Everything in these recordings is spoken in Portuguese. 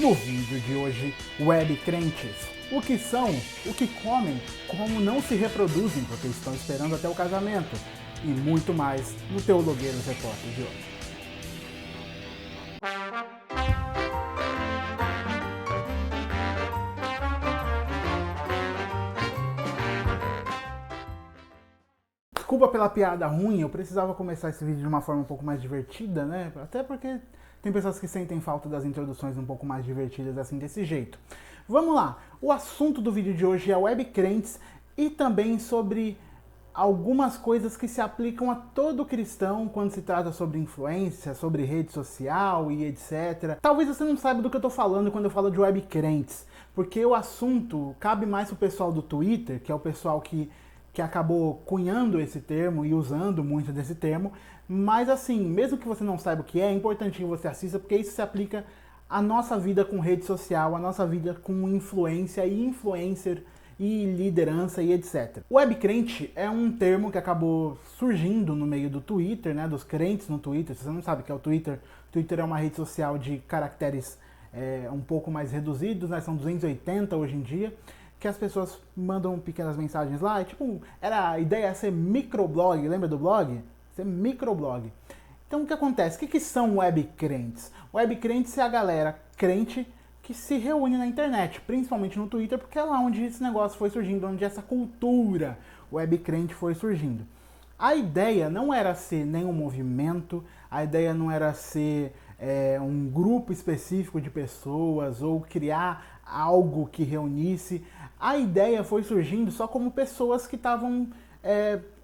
No vídeo de hoje, web crentes. O que são, o que comem, como não se reproduzem porque estão esperando até o casamento e muito mais no Teologueiros Repórter de hoje. Desculpa pela piada ruim, eu precisava começar esse vídeo de uma forma um pouco mais divertida, né? Até porque tem pessoas que sentem falta das introduções um pouco mais divertidas assim, desse jeito. Vamos lá, o assunto do vídeo de hoje é web crentes e também sobre algumas coisas que se aplicam a todo cristão quando se trata sobre influência, sobre rede social e etc. Talvez você não saiba do que eu tô falando quando eu falo de web crentes, porque o assunto cabe mais pro pessoal do Twitter, que é o pessoal que acabou cunhando esse termo e usando muito desse termo, mas assim, mesmo que você não saiba o que é importante que você assista, porque isso se aplica à nossa vida com rede social, à nossa vida com influência e influencer e liderança e etc. O web crente é um termo que acabou surgindo no meio do Twitter, né, dos crentes no Twitter. Se você não sabe o que é o Twitter é uma rede social de caracteres um pouco mais reduzidos, né, são 280 hoje em dia, que as pessoas mandam pequenas mensagens lá, a ideia é ser microblog, lembra do blog? Ser microblog. Então o que acontece? O que são web crentes? Web crentes é a galera crente que se reúne na internet, principalmente no Twitter, porque é lá onde esse negócio foi surgindo, onde essa cultura web crente foi surgindo. A ideia não era ser nenhum movimento, a ideia não era ser um grupo específico de pessoas ou criar algo que reunisse. A ideia foi surgindo só como pessoas que estavam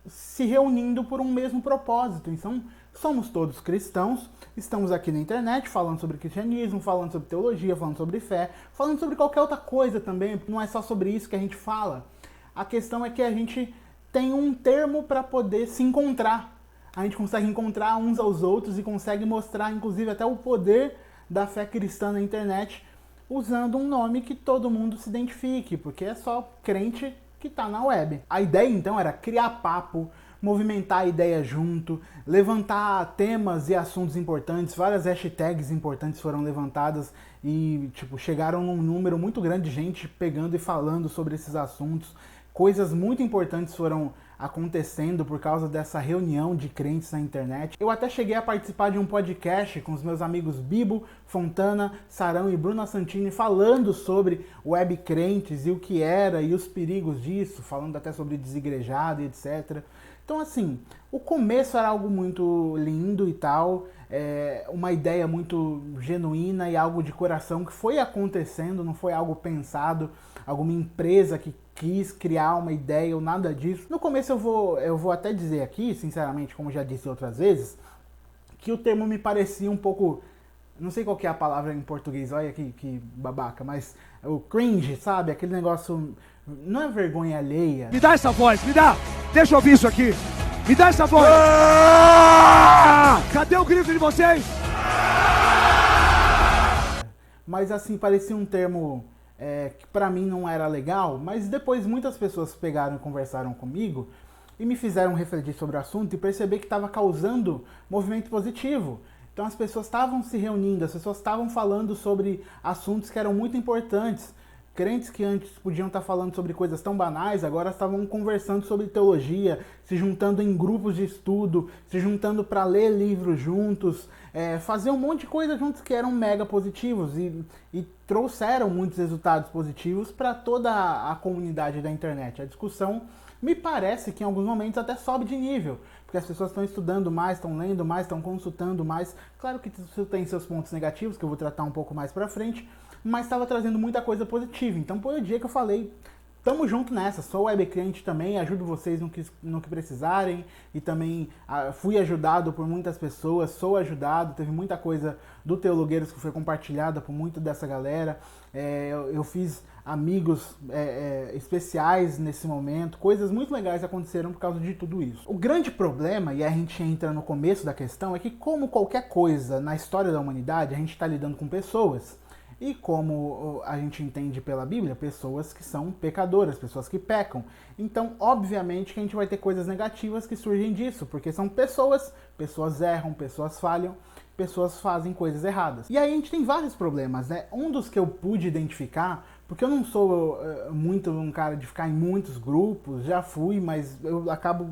se reunindo por um mesmo propósito. Então, somos todos cristãos, estamos aqui na internet falando sobre cristianismo, falando sobre teologia, falando sobre fé, falando sobre qualquer outra coisa também, não é só sobre isso que a gente fala. A questão é que a gente tem um termo para poder se encontrar. A gente consegue encontrar uns aos outros e consegue mostrar, inclusive, até o poder da fé cristã na internet, usando um nome que todo mundo se identifique, porque é só crente que está na web. A ideia, então, era criar papo, movimentar a ideia junto, levantar temas e assuntos importantes, várias hashtags importantes foram levantadas e chegaram num número muito grande de gente pegando e falando sobre esses assuntos. Coisas muito importantes foram acontecendo por causa dessa reunião de crentes na internet. Eu até cheguei a participar de um podcast com os meus amigos Bibo, Fontana, Sarão e Bruna Santini falando sobre web crentes e o que era e os perigos disso, falando até sobre desigrejado e etc. Então assim, o começo era algo muito lindo e tal, uma ideia muito genuína e algo de coração que foi acontecendo, não foi algo pensado, alguma empresa que quis criar uma ideia ou nada disso. No começo eu vou até dizer aqui, sinceramente, como já disse outras vezes, que o termo me parecia um pouco, não sei qual que é a palavra em português, olha que babaca, mas o cringe, sabe? Aquele negócio, não é vergonha alheia. Me dá essa voz, me dá! Deixa eu ouvir isso aqui. Me dá essa voz. Cadê o grito de vocês? Mas assim, parecia um termo que pra mim não era legal, mas depois muitas pessoas pegaram e conversaram comigo e me fizeram refletir sobre o assunto e perceber que estava causando movimento positivo. Então as pessoas estavam se reunindo, as pessoas estavam falando sobre assuntos que eram muito importantes. Crentes que antes podiam estar falando sobre coisas tão banais, agora estavam conversando sobre teologia, se juntando em grupos de estudo, se juntando para ler livros juntos, fazer um monte de coisa juntos que eram mega positivos e trouxeram muitos resultados positivos para toda a comunidade da internet. A discussão me parece que em alguns momentos até sobe de nível, porque as pessoas estão estudando mais, estão lendo mais, estão consultando mais. Claro que isso tem seus pontos negativos, que eu vou tratar um pouco mais para frente, mas estava trazendo muita coisa positiva. Então foi o dia que eu falei, tamo junto nessa, sou web crente também, ajudo vocês no que precisarem e também fui ajudado por muitas pessoas, sou ajudado, teve muita coisa do Teologueiros que foi compartilhada por muita dessa galera, eu fiz amigos especiais nesse momento, coisas muito legais aconteceram por causa de tudo isso. O grande problema, e a gente entra no começo da questão, é que como qualquer coisa na história da humanidade, a gente está lidando com pessoas. E como a gente entende pela Bíblia, pessoas que são pecadoras, pessoas que pecam. Então, obviamente que a gente vai ter coisas negativas que surgem disso, porque são pessoas erram, pessoas falham. pessoas fazem coisas erradas. E aí a gente tem vários problemas, né? Um dos que eu pude identificar, porque eu não sou muito um cara de ficar em muitos grupos, já fui, mas eu acabo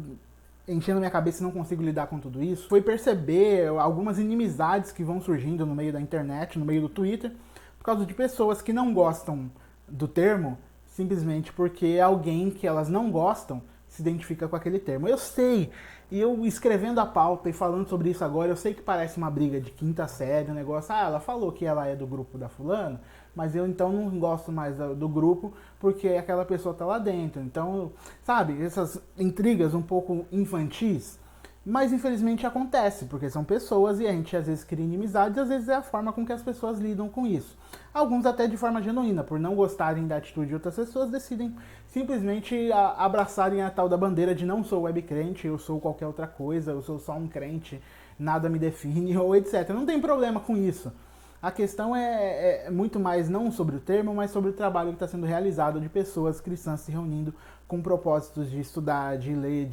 enchendo minha cabeça e não consigo lidar com tudo isso, foi perceber algumas inimizades que vão surgindo no meio da internet, no meio do Twitter, por causa de pessoas que não gostam do termo, simplesmente porque alguém que elas não gostam se identifica com aquele termo. Eu sei, e eu escrevendo a pauta e falando sobre isso agora, eu sei que parece uma briga de quinta série, um negócio, ela falou que ela é do grupo da fulana, mas eu então não gosto mais do grupo porque aquela pessoa tá lá dentro. Então, sabe, essas intrigas um pouco infantis, mas infelizmente acontece, porque são pessoas e a gente às vezes cria inimizades, às vezes é a forma com que as pessoas lidam com isso. Alguns até de forma genuína, por não gostarem da atitude de outras pessoas, decidem simplesmente abraçarem a tal da bandeira de não sou web crente, eu sou qualquer outra coisa, eu sou só um crente, nada me define, ou etc. Não tem problema com isso. A questão é muito mais não sobre o termo, mas sobre o trabalho que está sendo realizado de pessoas cristãs se reunindo com propósitos de estudar, de ler,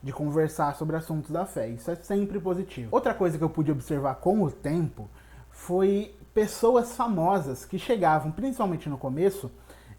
de conversar sobre assuntos da fé. Isso é sempre positivo. Outra coisa que eu pude observar com o tempo foi pessoas famosas que chegavam, principalmente no começo,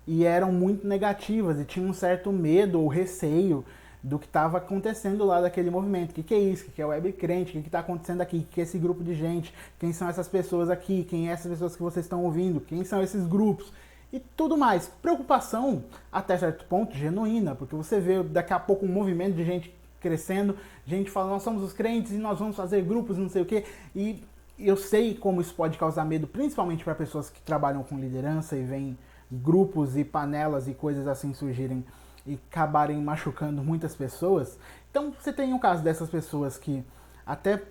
e eram muito negativas e tinham um certo medo ou receio do que estava acontecendo lá daquele movimento. O que é isso? O que é web crente? O que está acontecendo aqui? O que é esse grupo de gente? Quem são essas pessoas aqui? Quem é essas pessoas que vocês estão ouvindo? Quem são esses grupos? E tudo mais. Preocupação, até certo ponto, genuína, porque você vê daqui a pouco um movimento de gente crescendo, gente falando, nós somos os crentes e nós vamos fazer grupos, não sei o quê. E eu sei como isso pode causar medo, principalmente para pessoas que trabalham com liderança e veem grupos e panelas e coisas assim surgirem e acabarem machucando muitas pessoas. Então você tem o caso dessas pessoas que até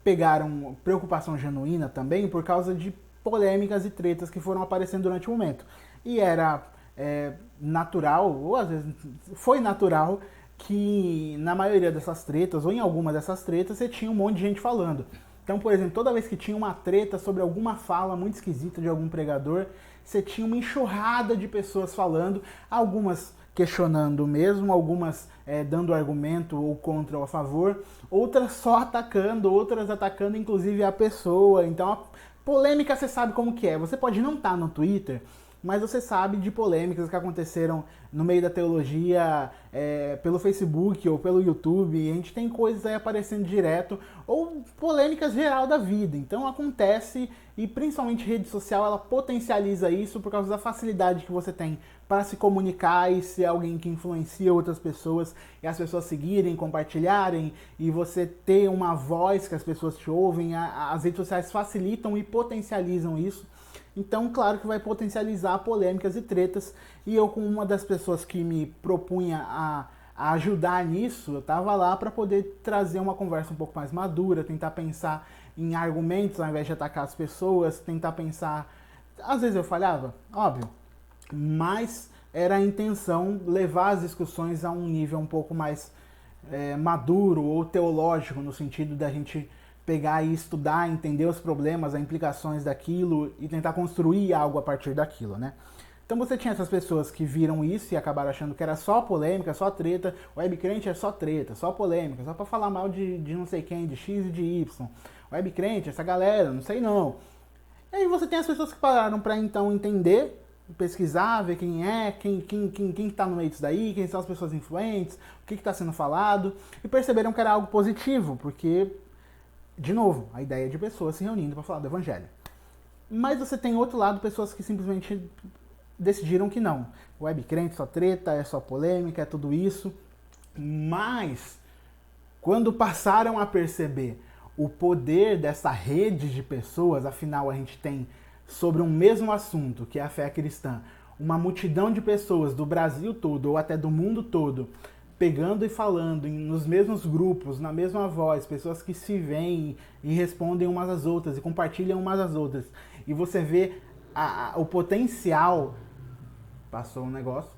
pegaram preocupação genuína também por causa de polêmicas e tretas que foram aparecendo durante o momento. E era natural, ou às vezes foi natural, que na maioria dessas tretas, ou em alguma dessas tretas, você tinha um monte de gente falando. Então, por exemplo, toda vez que tinha uma treta sobre alguma fala muito esquisita de algum pregador, você tinha uma enxurrada de pessoas falando, algumas questionando mesmo, algumas dando argumento ou contra ou a favor, outras só atacando, outras atacando inclusive a pessoa. Então a polêmica você sabe como que é. Você pode não estar no Twitter, mas você sabe de polêmicas que aconteceram no meio da teologia, pelo Facebook ou pelo YouTube, e a gente tem coisas aí aparecendo direto, ou polêmicas geral da vida. Então acontece, e principalmente rede social, ela potencializa isso por causa da facilidade que você tem para se comunicar e ser alguém que influencia outras pessoas, e as pessoas seguirem, compartilharem, e você ter uma voz que as pessoas te ouvem. As redes sociais facilitam e potencializam isso. Então, claro que vai potencializar polêmicas e tretas, e eu, como uma das pessoas que me propunha a ajudar nisso, eu estava lá para poder trazer uma conversa um pouco mais madura, tentar pensar em argumentos ao invés de atacar as pessoas, tentar pensar... Às vezes eu falhava, óbvio, mas era a intenção levar as discussões a um nível um pouco mais maduro ou teológico, no sentido da gente pegar e estudar, entender os problemas, as implicações daquilo e tentar construir algo a partir daquilo, né? Então você tinha essas pessoas que viram isso e acabaram achando que era só polêmica, só treta, o webcrente é só treta, só polêmica, só pra falar mal de não sei quem, de X e de Y. O webcrente, essa galera, não sei não. E aí você tem as pessoas que pararam pra então entender, pesquisar, ver quem é, quem tá no meio disso daí, quem são as pessoas influentes, o que tá sendo falado, e perceberam que era algo positivo, porque... De novo, a ideia de pessoas se reunindo para falar do evangelho. Mas você tem outro lado, pessoas que simplesmente decidiram que não. Web crente só treta, é só polêmica, é tudo isso. Mas, quando passaram a perceber o poder dessa rede de pessoas, afinal a gente tem sobre um mesmo assunto, que é a fé cristã, uma multidão de pessoas do Brasil todo, ou até do mundo todo, pegando e falando nos mesmos grupos, na mesma voz, pessoas que se veem e respondem umas às outras e compartilham umas às outras. E você vê o potencial, passou um negócio,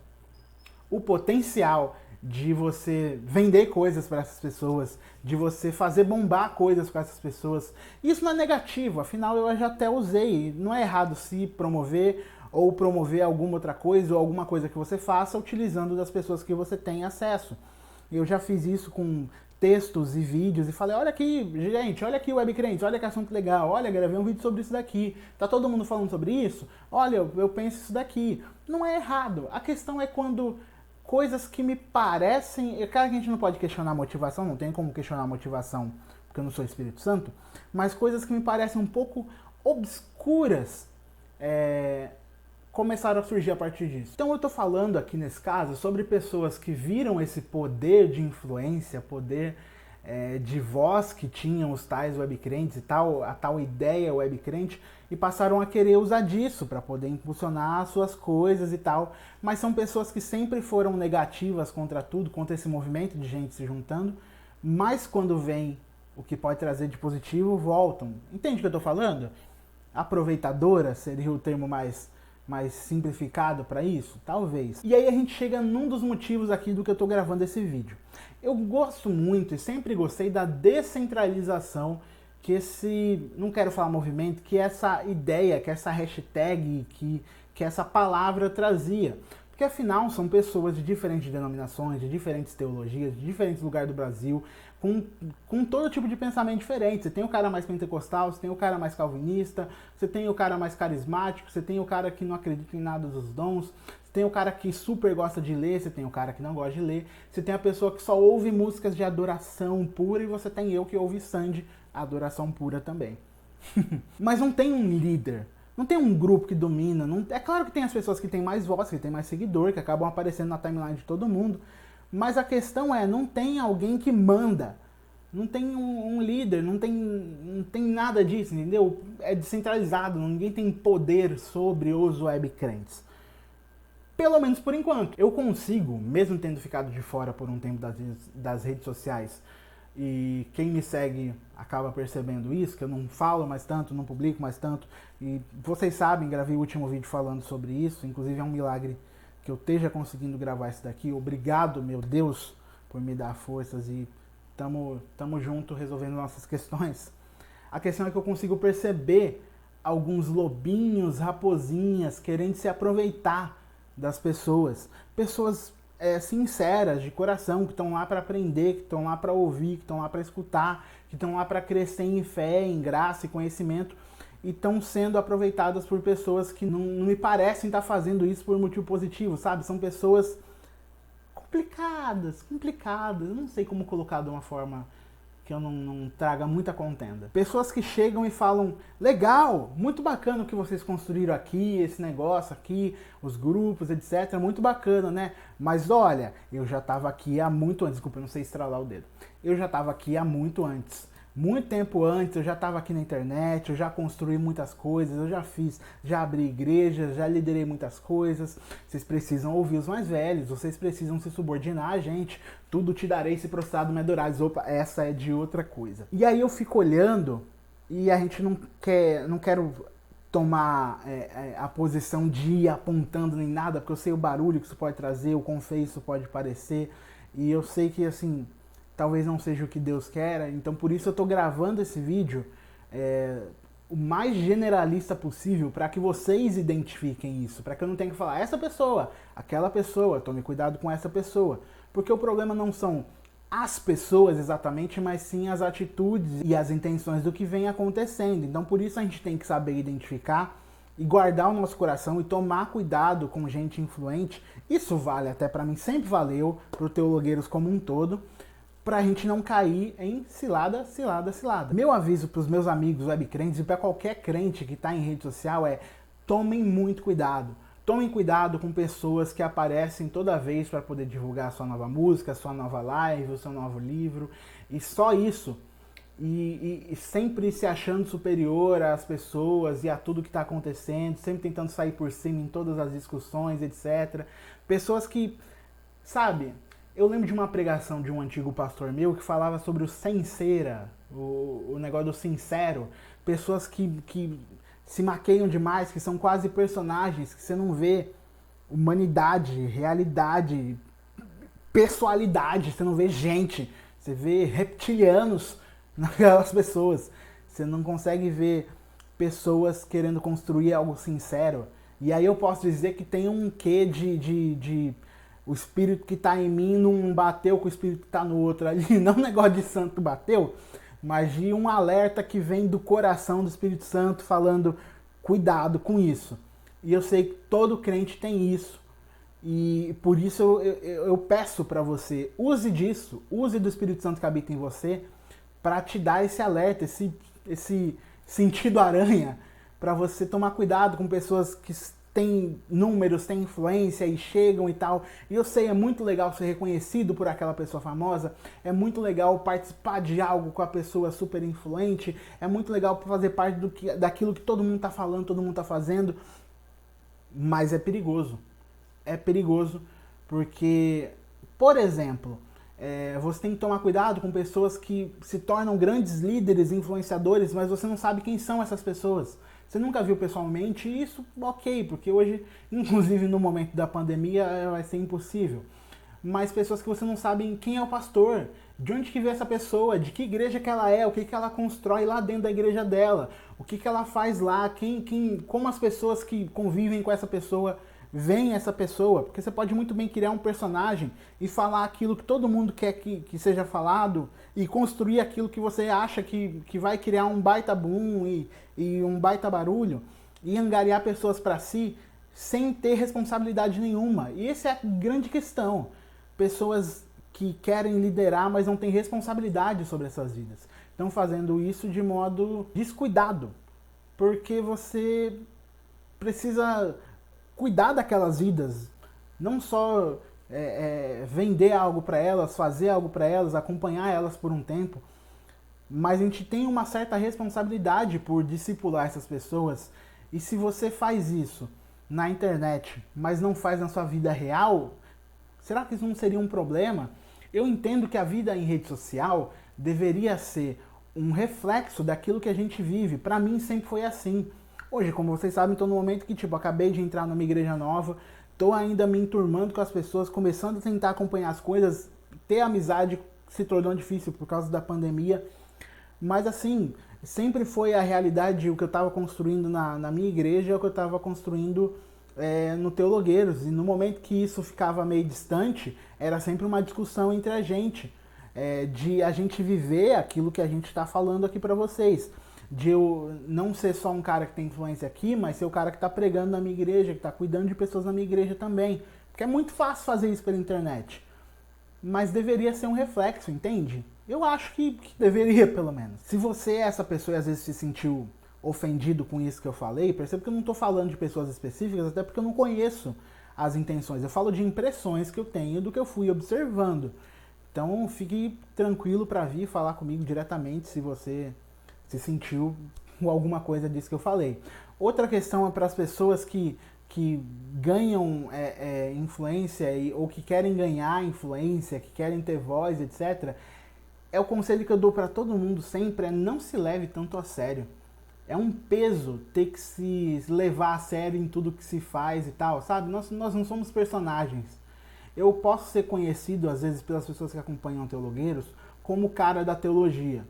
o potencial de você vender coisas para essas pessoas, de você fazer bombar coisas com essas pessoas. Isso não é negativo, afinal eu já até usei. Não é errado se promover ou promover alguma outra coisa ou alguma coisa que você faça utilizando das pessoas que você tem acesso. Eu já fiz isso com textos e vídeos e falei, olha aqui, gente, olha aqui o Webcrentes, olha que assunto legal, olha, gravei um vídeo sobre isso daqui, tá todo mundo falando sobre isso? Olha, eu penso isso daqui. Não é errado, a questão é quando coisas que me parecem... É claro que a gente não pode questionar a motivação, não tem como questionar a motivação, porque eu não sou Espírito Santo, mas coisas que me parecem um pouco obscuras começaram a surgir a partir disso. Então eu tô falando aqui nesse caso sobre pessoas que viram esse poder de influência, poder de voz que tinham os tais webcrentes e tal, a tal ideia webcrente, e passaram a querer usar disso para poder impulsionar as suas coisas e tal. Mas são pessoas que sempre foram negativas contra tudo, contra esse movimento de gente se juntando, mas quando vem o que pode trazer de positivo, voltam. Entende o que eu tô falando? Aproveitadora seria o termo mais simplificado para isso? Talvez. E aí a gente chega num dos motivos aqui do que eu tô gravando esse vídeo. Eu gosto muito e sempre gostei da descentralização que esse, não quero falar movimento, que essa ideia, que essa hashtag, que essa palavra trazia. Porque afinal são pessoas de diferentes denominações, de diferentes teologias, de diferentes lugares do Brasil, com todo tipo de pensamento diferente. Você tem o cara mais pentecostal, você tem o cara mais calvinista, você tem o cara mais carismático, você tem o cara que não acredita em nada dos dons, você tem o cara que super gosta de ler, você tem o cara que não gosta de ler, você tem a pessoa que só ouve músicas de adoração pura e você tem eu que ouve Sandy, adoração pura também. Mas não tem um líder. Não tem um grupo que domina. Não... É claro que tem as pessoas que têm mais voz, que têm mais seguidor, que acabam aparecendo na timeline de todo mundo. Mas a questão é, não tem alguém que manda. Não tem um líder, não tem nada disso, entendeu? É descentralizado, ninguém tem poder sobre os webcrentes. Pelo menos por enquanto. Eu consigo, mesmo tendo ficado de fora por um tempo das redes sociais, e quem me segue acaba percebendo isso, que eu não falo mais tanto, não publico mais tanto, e vocês sabem, gravei o último vídeo falando sobre isso, inclusive é um milagre que eu esteja conseguindo gravar isso daqui. Obrigado, meu Deus, por me dar forças e tamo junto resolvendo nossas questões. A questão é que eu consigo perceber alguns lobinhos, raposinhas querendo se aproveitar das pessoas. Pessoas sinceras, de coração, que estão lá para aprender, que estão lá para ouvir, que estão lá para escutar, que estão lá para crescer em fé, em graça e conhecimento, e estão sendo aproveitadas por pessoas que não me parecem estar fazendo isso por motivo positivo, sabe? São pessoas complicadas, eu não sei como colocar de uma forma que eu não traga muita contenda. Pessoas que chegam e falam, legal, muito bacana o que vocês construíram aqui, esse negócio aqui, os grupos, etc, muito bacana, né? Mas olha, eu já tava aqui há muito antes, desculpa, eu não sei estralar o dedo. Eu já tava aqui há muito antes. Muito tempo antes, eu já estava aqui na internet, eu já construí muitas coisas, já abri igrejas, já liderei muitas coisas. Vocês precisam ouvir os mais velhos, vocês precisam se subordinar a gente. Tudo te darei se prostrado me adorares. Opa, essa é de outra coisa. E aí eu fico olhando e a gente não quero tomar a posição de ir apontando nem nada, porque eu sei o barulho que isso pode trazer, o quão feio isso pode parecer. E eu sei que, assim, talvez não seja o que Deus quer, então por isso eu tô gravando esse vídeo o mais generalista possível, para que vocês identifiquem isso, para que eu não tenha que falar essa pessoa, aquela pessoa, tome cuidado com essa pessoa, porque o problema não são as pessoas exatamente, mas sim as atitudes e as intenções do que vem acontecendo. Então por isso a gente tem que saber identificar e guardar o nosso coração e tomar cuidado com gente influente. Isso vale até para mim, sempre valeu para os teologueiros como um todo, pra gente não cair em cilada. Meu aviso pros meus amigos webcrentes e para qualquer crente que tá em rede social é: tomem muito cuidado. Tomem cuidado com pessoas que aparecem toda vez para poder divulgar a sua nova música, a sua nova live, o seu novo livro, e só isso. E sempre se achando superior às pessoas e a tudo que está acontecendo, sempre tentando sair por cima em todas as discussões, etc. Pessoas que, sabe... Eu lembro de uma pregação de um antigo pastor meu que falava sobre o sincera, o negócio do sincero. Pessoas que se maqueiam demais, que são quase personagens, que você não vê humanidade, realidade, pessoalidade, você não vê gente. Você vê reptilianos naquelas pessoas. Você não consegue ver pessoas querendo construir algo sincero. E aí eu posso dizer que tem um quê de o espírito que está em mim não bateu com o espírito que está no outro ali. Não um negócio de santo bateu, mas de um alerta que vem do coração do Espírito Santo falando, cuidado com isso. E eu sei que todo crente tem isso. E por isso eu peço para você, use disso, use do Espírito Santo que habita em você para te dar esse alerta, esse sentido aranha, para você tomar cuidado com pessoas que têm números, têm influência e chegam e tal. E eu sei, é muito legal ser reconhecido por aquela pessoa famosa, é muito legal participar de algo com a pessoa super influente, é muito legal fazer parte daquilo que todo mundo está falando, todo mundo está fazendo, mas é perigoso. É perigoso porque, por exemplo, você tem que tomar cuidado com pessoas que se tornam grandes líderes, influenciadores, mas você não sabe quem são essas pessoas. Você nunca viu pessoalmente, e isso ok, porque hoje, inclusive no momento da pandemia, vai ser impossível. Mas pessoas que você não sabe quem é o pastor, de onde que veio essa pessoa, de que igreja que ela é, o que ela constrói lá dentro da igreja dela, o que ela faz lá, como as pessoas que convivem com essa pessoa veem essa pessoa, porque você pode muito bem criar um personagem e falar aquilo que todo mundo quer que seja falado e construir aquilo que você acha que vai criar um baita boom e um baita barulho e angariar pessoas para si sem ter responsabilidade nenhuma. E essa é a grande questão. Pessoas que querem liderar, mas não têm responsabilidade sobre essas vidas. Estão fazendo isso de modo descuidado, porque você precisa cuidar daquelas vidas, não só vender algo para elas, fazer algo para elas, acompanhar elas por um tempo, mas a gente tem uma certa responsabilidade por discipular essas pessoas. E se você faz isso na internet, mas não faz na sua vida real, será que isso não seria um problema? Eu entendo que a vida em rede social deveria ser um reflexo daquilo que a gente vive. Para mim sempre foi assim. Hoje, como vocês sabem, estou no momento que, acabei de entrar numa igreja nova, estou ainda me enturmando com as pessoas, começando a tentar acompanhar as coisas, ter amizade se tornou difícil por causa da pandemia. Mas assim, sempre foi a realidade, o que eu estava construindo na minha igreja, é o que eu estava construindo no Teologueiros. E no momento que isso ficava meio distante, era sempre uma discussão entre a gente, de a gente viver aquilo que a gente está falando aqui para vocês. De eu não ser só um cara que tem influência aqui, mas ser o cara que está pregando na minha igreja, que está cuidando de pessoas na minha igreja também. Porque é muito fácil fazer isso pela internet. Mas deveria ser um reflexo, entende? Eu acho que deveria, pelo menos. Se você é essa pessoa e às vezes se sentiu ofendido com isso que eu falei, perceba que eu não estou falando de pessoas específicas, até porque eu não conheço as intenções. Eu falo de impressões que eu tenho do que eu fui observando. Então fique tranquilo para vir falar comigo diretamente se você se sentiu alguma coisa disso que eu falei. Outra questão é para as pessoas que ganham influência ou que querem ganhar influência, que querem ter voz, etc. O conselho que eu dou para todo mundo sempre é não se leve tanto a sério. É um peso ter que se levar a sério em tudo que se faz e tal, sabe? Nós não somos personagens. Eu posso ser conhecido, às vezes, pelas pessoas que acompanham Teologueiros, como o cara da teologia.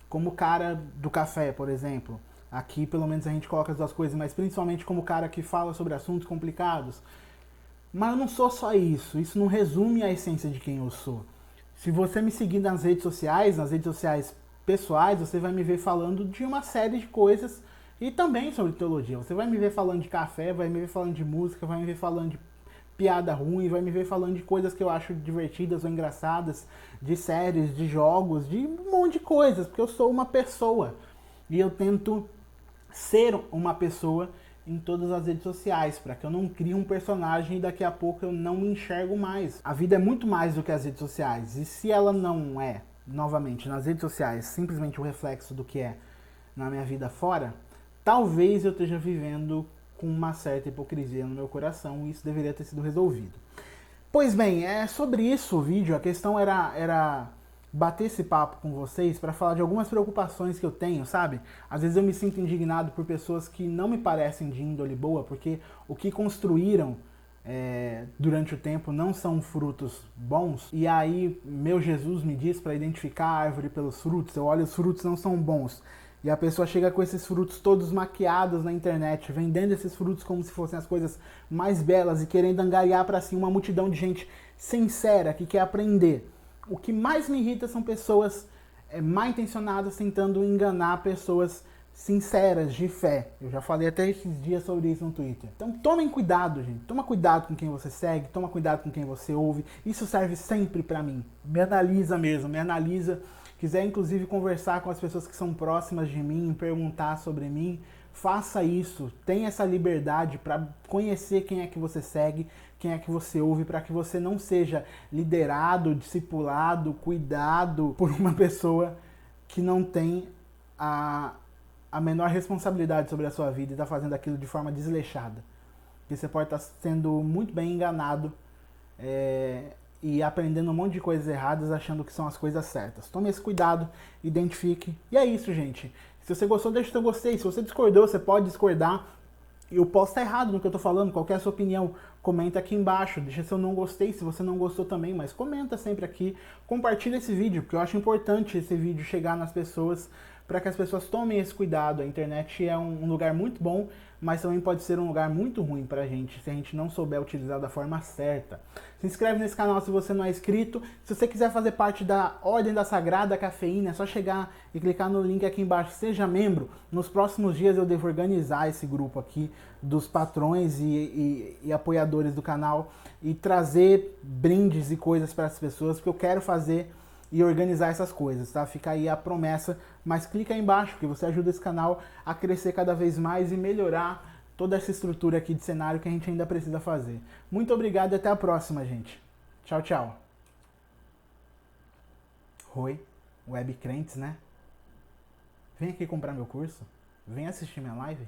Como o cara do café, por exemplo. Aqui, pelo menos, a gente coloca as duas coisas, mas principalmente como o cara que fala sobre assuntos complicados. Mas eu não sou só isso. Isso não resume a essência de quem eu sou. Se você me seguir nas redes sociais pessoais, você vai me ver falando de uma série de coisas e também sobre teologia. Você vai me ver falando de café, vai me ver falando de música, vai me ver falando de piada ruim, vai me ver falando de coisas que eu acho divertidas ou engraçadas, de séries, de jogos, de um monte de coisas, porque eu sou uma pessoa e eu tento ser uma pessoa em todas as redes sociais, para que eu não crie um personagem e daqui a pouco eu não me enxergo mais. A vida é muito mais do que as redes sociais, e se ela não é, novamente, nas redes sociais, simplesmente o reflexo do que é na minha vida fora, talvez eu esteja vivendo com uma certa hipocrisia no meu coração, e isso deveria ter sido resolvido. Pois bem, é sobre isso o vídeo. A questão era bater esse papo com vocês para falar de algumas preocupações que eu tenho, sabe? Às vezes eu me sinto indignado por pessoas que não me parecem de índole boa, porque o que construíram durante o tempo não são frutos bons. E aí meu Jesus me diz para identificar a árvore pelos frutos. Eu olho, os frutos não são bons. E a pessoa chega com esses frutos todos maquiados na internet, vendendo esses frutos como se fossem as coisas mais belas e querendo angariar para si uma multidão de gente sincera que quer aprender. O que mais me irrita são pessoas mal intencionadas tentando enganar pessoas sinceras, de fé. Eu já falei até esses dias sobre isso no Twitter. Então tomem cuidado, gente. Toma cuidado com quem você segue, toma cuidado com quem você ouve. Isso serve sempre pra mim. Me analisa mesmo, me analisa. Quiser inclusive conversar com as pessoas que são próximas de mim, perguntar sobre mim, faça isso. Tenha essa liberdade para conhecer quem é que você segue, quem é que você ouve, para que você não seja liderado, discipulado, cuidado por uma pessoa que não tem a menor responsabilidade sobre a sua vida e está fazendo aquilo de forma desleixada. Porque você pode estar sendo muito bem enganado e aprendendo um monte de coisas erradas achando que são as coisas certas. Tome esse cuidado, identifique. E é isso, gente. Se você gostou, deixa o seu gostei. Se você discordou, você pode discordar. Eu posso estar errado no que eu estou falando, qualquer sua opinião, comenta aqui embaixo, deixa seu não gostei, se você não gostou também, mas comenta sempre aqui, compartilha esse vídeo, porque eu acho importante esse vídeo chegar nas pessoas, para que as pessoas tomem esse cuidado. A internet é um lugar muito bom, mas também pode ser um lugar muito ruim pra gente, se a gente não souber utilizar da forma certa. Se inscreve nesse canal se você não é inscrito. Se você quiser fazer parte da Ordem da Sagrada Cafeína, é só chegar e clicar no link aqui embaixo, seja membro. Nos próximos dias eu devo organizar esse grupo aqui dos patrões e apoiadores do canal e trazer brindes e coisas para as pessoas, porque eu quero fazer e organizar essas coisas, tá? Fica aí a promessa, mas clica aí embaixo que você ajuda esse canal a crescer cada vez mais e melhorar toda essa estrutura aqui de cenário que a gente ainda precisa fazer. Muito obrigado e até a próxima, gente. Tchau, tchau. Oi, web crentes, né? Vem aqui comprar meu curso? Vem assistir minha live?